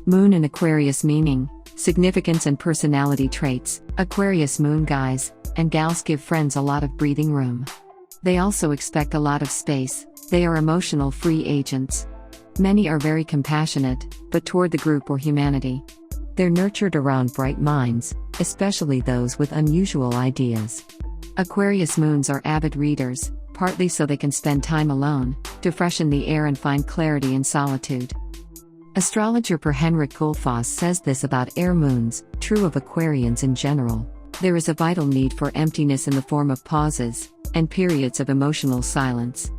Moon and Aquarius meaning, significance and personality traits. Aquarius Moon guys and gals give friends a lot of breathing room. They also expect a lot of space. They are emotional free agents. Many are very compassionate, but toward the group or humanity. They're nurtured around bright minds, especially those with unusual ideas. Aquarius Moons are avid readers, partly so they can spend time alone, to freshen the air and find clarity in solitude. Astrologer Per Henrik Gullfoss says this about air moons, true of Aquarians in general. There is a vital need for emptiness in the form of pauses and periods of emotional silence.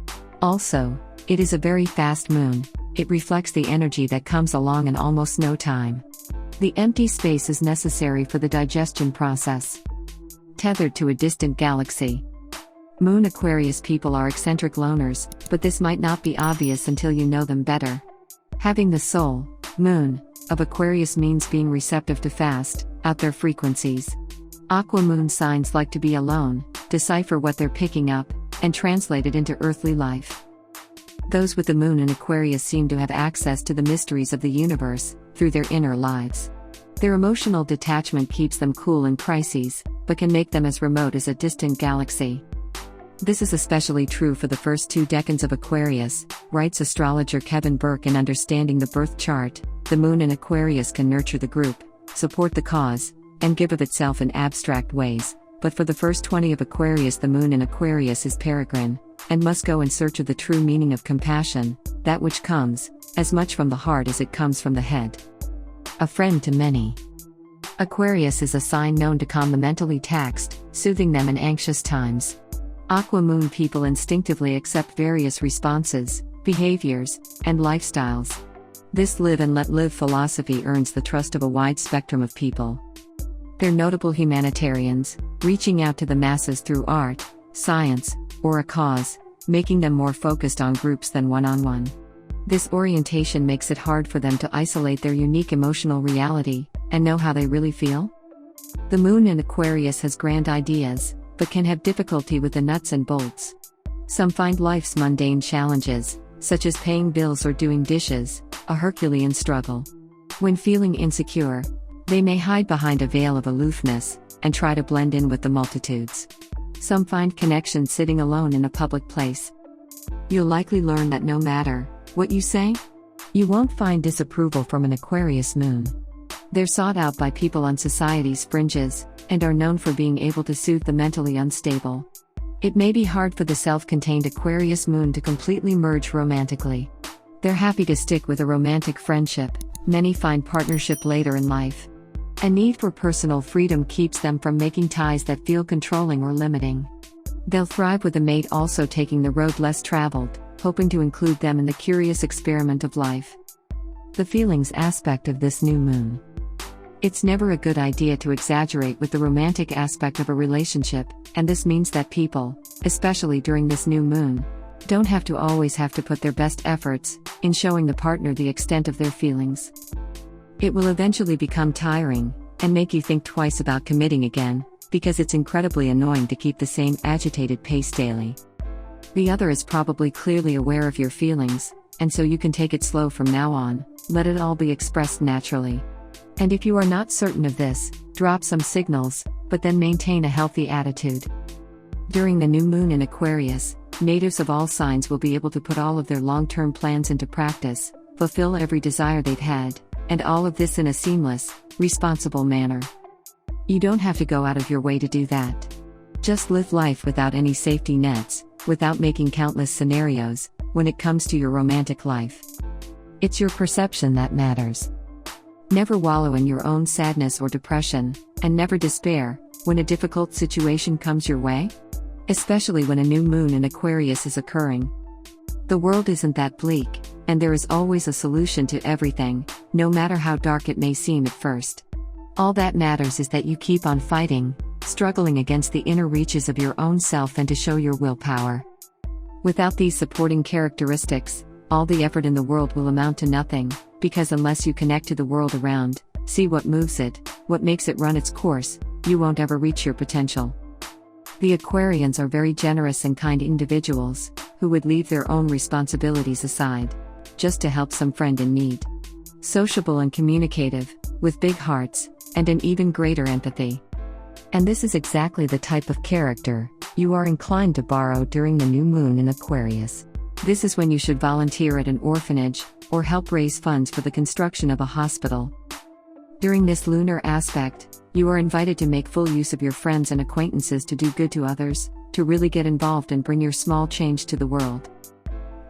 Also, it is a very fast moon. It reflects the energy that comes along in almost no time. The empty space is necessary for the digestion process. Tethered to a distant galaxy. Moon Aquarius people are eccentric loners, but this might not be obvious until you know them better. Having the soul, moon, of Aquarius means being receptive to fast, out there frequencies. Aqua moon signs like to be alone, decipher what they're picking up, and translate it into earthly life. Those with the moon in Aquarius seem to have access to the mysteries of the universe, through their inner lives. Their emotional detachment keeps them cool in crises, but can make them as remote as a distant galaxy. This is especially true for the first 2 decans of Aquarius, writes astrologer Kevin Burke in Understanding the Birth Chart. The moon in Aquarius can nurture the group, support the cause, and give of itself in abstract ways, but for the first 20 of Aquarius the moon in Aquarius is peregrine, and must go in search of the true meaning of compassion, that which comes, as much from the heart as it comes from the head. A friend to many. Aquarius is a sign known to calm the mentally taxed, soothing them in anxious times. Aqua moon people instinctively accept various responses, behaviors, and lifestyles. This live and let live philosophy earns the trust of a wide spectrum of people. They're notable humanitarians, reaching out to the masses through art, science, or a cause, making them more focused on groups than one-on-one. This orientation makes it hard for them to isolate their unique emotional reality, and know how they really feel. The moon in Aquarius has grand ideas, but can have difficulty with the nuts and bolts. Some find life's mundane challenges, such as paying bills or doing dishes, a Herculean struggle. When feeling insecure, they may hide behind a veil of aloofness, and try to blend in with the multitudes. Some find connection sitting alone in a public place. You'll likely learn that no matter what you say, you won't find disapproval from an Aquarius moon. They're sought out by people on society's fringes, and are known for being able to soothe the mentally unstable. It may be hard for the self-contained Aquarius moon to completely merge romantically. They're happy to stick with a romantic friendship. Many find partnership later in life. A need for personal freedom keeps them from making ties that feel controlling or limiting. They'll thrive with a mate also taking the road less traveled, hoping to include them in the curious experiment of life. The feelings aspect of this new moon. It's never a good idea to exaggerate with the romantic aspect of a relationship, and this means that people, especially during this new moon, don't have to put their best efforts in showing the partner the extent of their feelings. It will eventually become tiring, and make you think twice about committing again, because it's incredibly annoying to keep the same agitated pace daily. The other is probably clearly aware of your feelings, and so you can take it slow from now on, let it all be expressed naturally. And if you are not certain of this, drop some signals, but then maintain a healthy attitude. During the new moon in Aquarius, natives of all signs will be able to put all of their long-term plans into practice, fulfill every desire they've had, and all of this in a seamless, responsible manner. You don't have to go out of your way to do that. Just live life without any safety nets, without making countless scenarios, when it comes to your romantic life. It's your perception that matters. Never wallow in your own sadness or depression, and never despair when a difficult situation comes your way, especially when a new moon in Aquarius is occurring. The world isn't that bleak, and there is always a solution to everything, no matter how dark it may seem at first. All that matters is that you keep on fighting, struggling against the inner reaches of your own self and to show your willpower. Without these supporting characteristics, all the effort in the world will amount to nothing, because unless you connect to the world around, see what moves it, what makes it run its course, you won't ever reach your potential. The Aquarians are very generous and kind individuals, who would leave their own responsibilities aside, just to help some friend in need. sociable and communicative, with big hearts, and an even greater empathy. And this is exactly the type of character you are inclined to borrow during the new moon in Aquarius. This is when you should volunteer at an orphanage, or help raise funds for the construction of a hospital. During this lunar aspect, you are invited to make full use of your friends and acquaintances to do good to others, to really get involved and bring your small change to the world.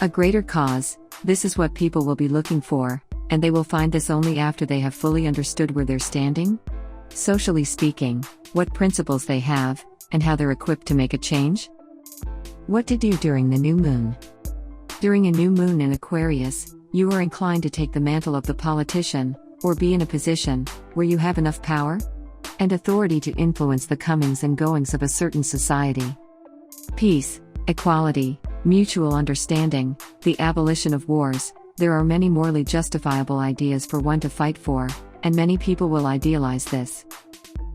A greater cause, this is what people will be looking for, and they will find this only after they have fully understood where they're standing. Socially speaking, what principles they have, and how they're equipped to make a change. What to do during the new moon. During a new moon in Aquarius, you are inclined to take the mantle of the politician, or be in a position where you have enough power and authority to influence the comings and goings of a certain society. Peace, equality, mutual understanding, the abolition of wars. There are many morally justifiable ideas for one to fight for, and many people will idealize this.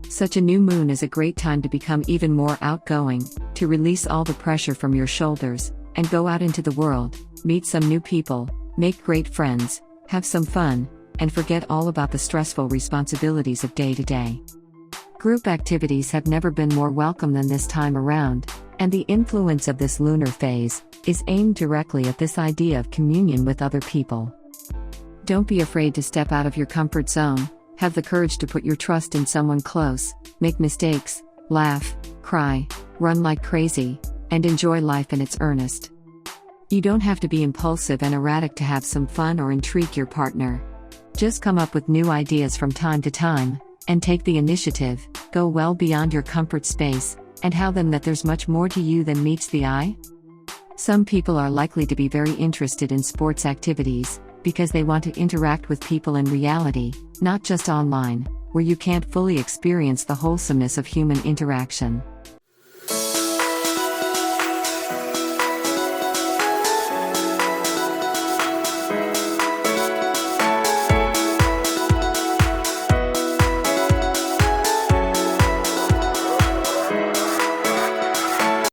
Such a new moon is a great time to become even more outgoing, to release all the pressure from your shoulders, and go out into the world, meet some new people, make great friends, have some fun, and forget all about the stressful responsibilities of day-to-day. Group activities have never been more welcome than this time around, and the influence of this lunar phase is aimed directly at this idea of communion with other people. Don't be afraid to step out of your comfort zone, have the courage to put your trust in someone close, make mistakes, laugh, cry, run like crazy, and enjoy life in its earnest. You don't have to be impulsive and erratic to have some fun or intrigue your partner. Just come up with new ideas from time to time, and take the initiative, go well beyond your comfort space, and tell them that there's much more to you than meets the eye. Some people are likely to be very interested in sports activities, because they want to interact with people in reality, not just online, where you can't fully experience the wholesomeness of human interaction.